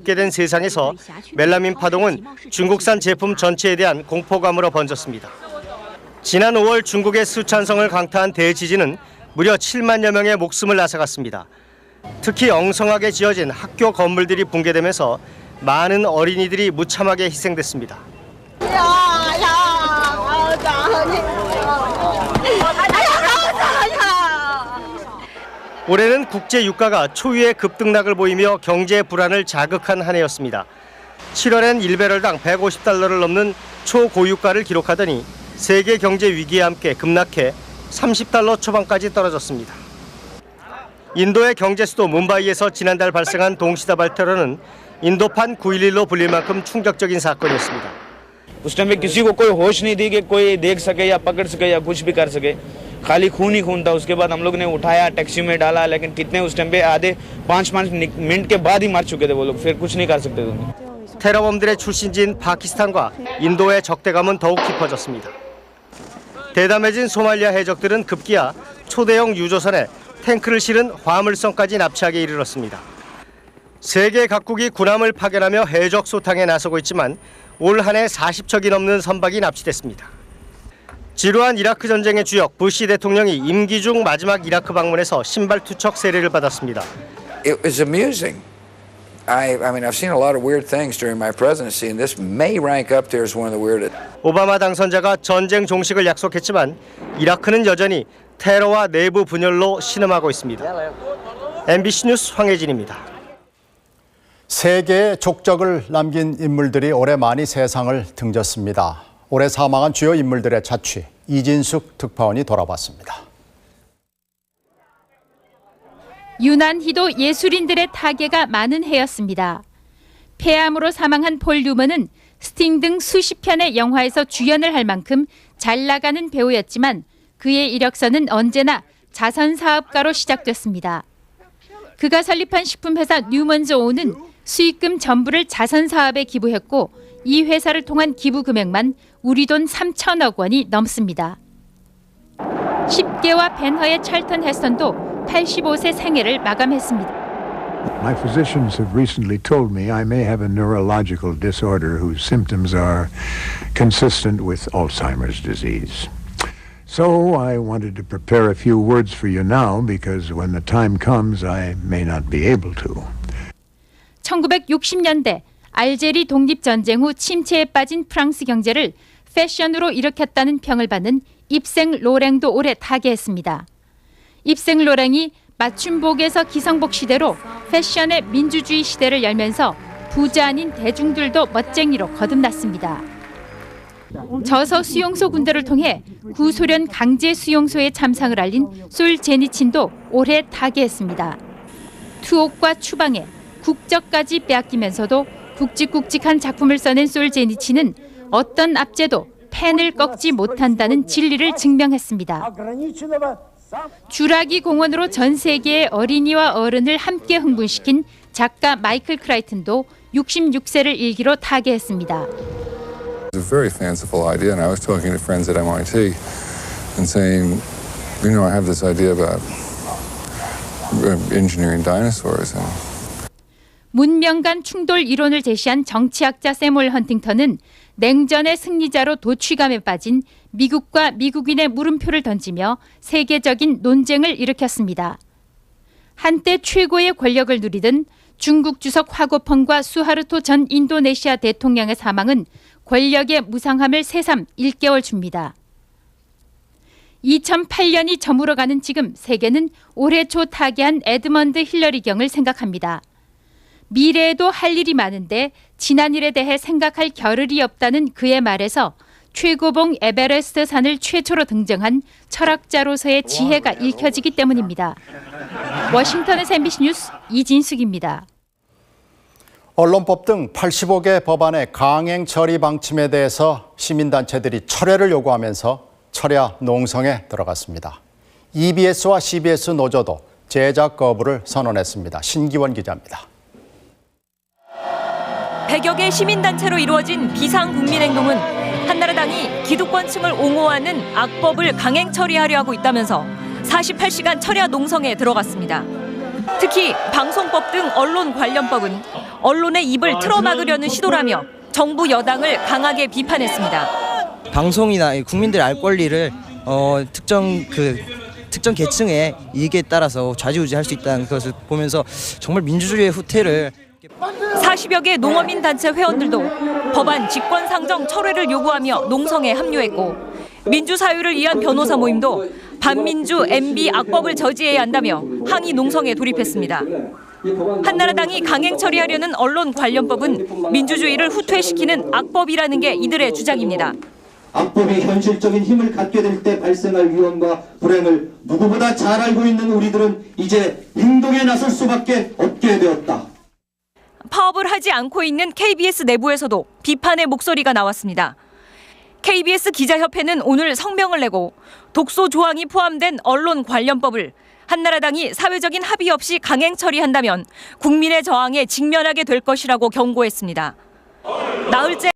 없게 된 세상에서 멜라민 파동은 중국산 제품 전체에 대한 공포감으로 번졌습니다. 지난 5월 중국의 수찬성을 강타한 대지진은 무려 7만여 명의 목숨을 앗아갔습니다. 특히 엉성하게 지어진 학교 건물들이 붕괴되면서 많은 어린이들이 무참하게 희생됐습니다. 올해는 국제 유가가 초유의 급등락을 보이며 경제 불안을 자극한 한 해였습니다. 7월엔 1배럴당 150달러를 넘는 초고유가를 기록하더니 세계 경제 위기에 함께 급락해 30달러 초반까지 떨어졌습니다. 인도의 경제 수도 뭄바이에서 지난달 발생한 동시다발 테러는 인도판 9.11로 불릴 만큼 충격적인 사건이었습니다. उस टाइम पे किसी को कोई होश नहीं थी कि कोई देख सके या पकड़ सके या कुछ भी कर सके खाली खून ही खून था उसके बाद हम लोग ने उठाया टैक्सी में डाला लेकिन कितने उस टाइम पे आधे 5 मिनट के बाद ही मर चुके थे वो लोग फिर कुछ नहीं कर सकते थे 테러범들의 출신지인 파키스탄과 인도의 적대감은 더욱 깊어졌습니다. 대담해진 소말리아 해적들은 급기야 초대형 유조선에 탱크를 실은 화물선까지 납치하게 이르렀습니다. 세계 각국이 군함을 파견하며 해적 소탕에 나서고 있지만 올 한 해 40척이 넘는 선박이 납치됐습니다. 지루한 이라크 전쟁의 주역 부시 대통령이 임기 중 마지막 이라크 방문에서 신발 투척 세례를 받았습니다. It was amusing. I mean, I've seen a lot of weird things during my presidency, and this may rank up there as one of the weirdest. 오바마 당선자가 전쟁 종식을 약속했지만 이라크는 여전히 테러와 내부 분열로 신음하고 있습니다. MBC 뉴스 황혜진입니다. 세계의 족적을 남긴 인물들이 올해 많이 세상을 등졌습니다. 올해 사망한 주요 인물들의 자취, 이진숙 특파원이 돌아봤습니다. 유난히도 예술인들의 타계가 많은 해였습니다. 폐암으로 사망한 폴 뉴먼은 스팅 등 수십 편의 영화에서 주연을 할 만큼 잘 나가는 배우였지만 그의 이력서는 언제나 자선사업가로 시작됐습니다. 그가 설립한 식품회사 뉴먼즈 오는 수익금 전부를 자선사업에 기부했고 이 회사를 통한 기부 금액만 우리 돈 3천억 원이 넘습니다. 10개와 벤허의 찰턴 헤스턴도 85세 생애를 마감했습니다. My physicians have recently told me I may have a neurological disorder whose symptoms are consistent with Alzheimer's disease. So I wanted to prepare a few words for you now because when the time comes I may not be able to. 1960년대 알제리 독립전쟁 후 침체에 빠진 프랑스 경제를 패션으로 일으켰다는 평을 받는 입생 로랭도 올해 타계했습니다. 입생 로랭이 맞춤복에서 기성복 시대로 패션의 민주주의 시대를 열면서 부자 아닌 대중들도 멋쟁이로 거듭났습니다. 저서 수용소 군대를 통해 구소련 강제 수용소에 참상을 알린 솔제니친도 올해 타계했습니다. 투옥과 추방에 국적까지 빼앗기면서도 굵직굵직한 작품을 써낸 솔제니친은 어떤 압제도 펜을 꺾지 못한다는 진리를 증명했습니다. 주라기 공원으로 전 세계의 어린이와 어른을 함께 흥분시킨 작가 마이클 크라이튼도 66세를 일기로 타계했습니다. It's a very fanciful idea, and I was talking to friends at MIT and saying, you know, I have this idea about engineering dinosaurs. 문명 간 충돌 이론을 제시한 정치학자 세몰 헌팅턴은 냉전의 승리자로 도취감에 빠진 미국과 미국인의 물음표를 던지며 세계적인 논쟁을 일으켰습니다. 한때 최고의 권력을 누리던 중국 주석 화고펑과 수하르토 전 인도네시아 대통령의 사망은 권력의 무상함을 새삼 1개월 줍니다. 2008년이 저물어가는 지금 세계는 올해 초 타계한 에드먼드 힐러리 경을 생각합니다. 미래에도 할 일이 많은데 지난 일에 대해 생각할 겨를이 없다는 그의 말에서 최고봉 에베레스트 산을 최초로 등정한 철학자로서의 지혜가 읽혀지기 때문입니다. 워싱턴에서 MBC 뉴스 이진숙입니다. 언론법 등 85개 법안의 강행 처리 방침에 대해서 시민단체들이 철회를 요구하면서 철야 농성에 들어갔습니다. EBS와 CBS 노조도 제작 거부를 선언했습니다. 신기원 기자입니다. 100여 개 시민단체로 이루어진 비상국민행동은 한나라당이 기득권층을 옹호하는 악법을 강행 처리하려 하고 있다면서 48시간 철야 농성에 들어갔습니다. 특히 방송법 등 언론 관련법은 언론의 입을 틀어막으려는 시도라며 정부 여당을 강하게 비판했습니다. 방송이나 국민들의 알 권리를 특정 계층의 이익에 따라서 좌지우지할 수 있다는 것을 보면서 정말 민주주의의 후퇴를 40여 개 농어민 단체 회원들도 법안 직권 상정 철회를 요구하며 농성에 합류했고 민주사유를 위한 변호사 모임도 반민주 MB 악법을 저지해야 한다며 항의 농성에 돌입했습니다. 한나라당이 강행 처리하려는 언론 관련법은 민주주의를 후퇴시키는 악법이라는 게 이들의 주장입니다. 악법이 현실적인 힘을 갖게 될 때 발생할 위험과 불행을 누구보다 잘 알고 있는 우리들은 이제 행동에 나설 수밖에 없게 되었다. 파업을 하지 않고 있는 KBS 내부에서도 비판의 목소리가 나왔습니다. KBS 기자협회는 오늘 성명을 내고 독소 조항이 포함된 언론 관련법을 한나라당이 사회적인 합의 없이 강행 처리한다면 국민의 저항에 직면하게 될 것이라고 경고했습니다. 나흘째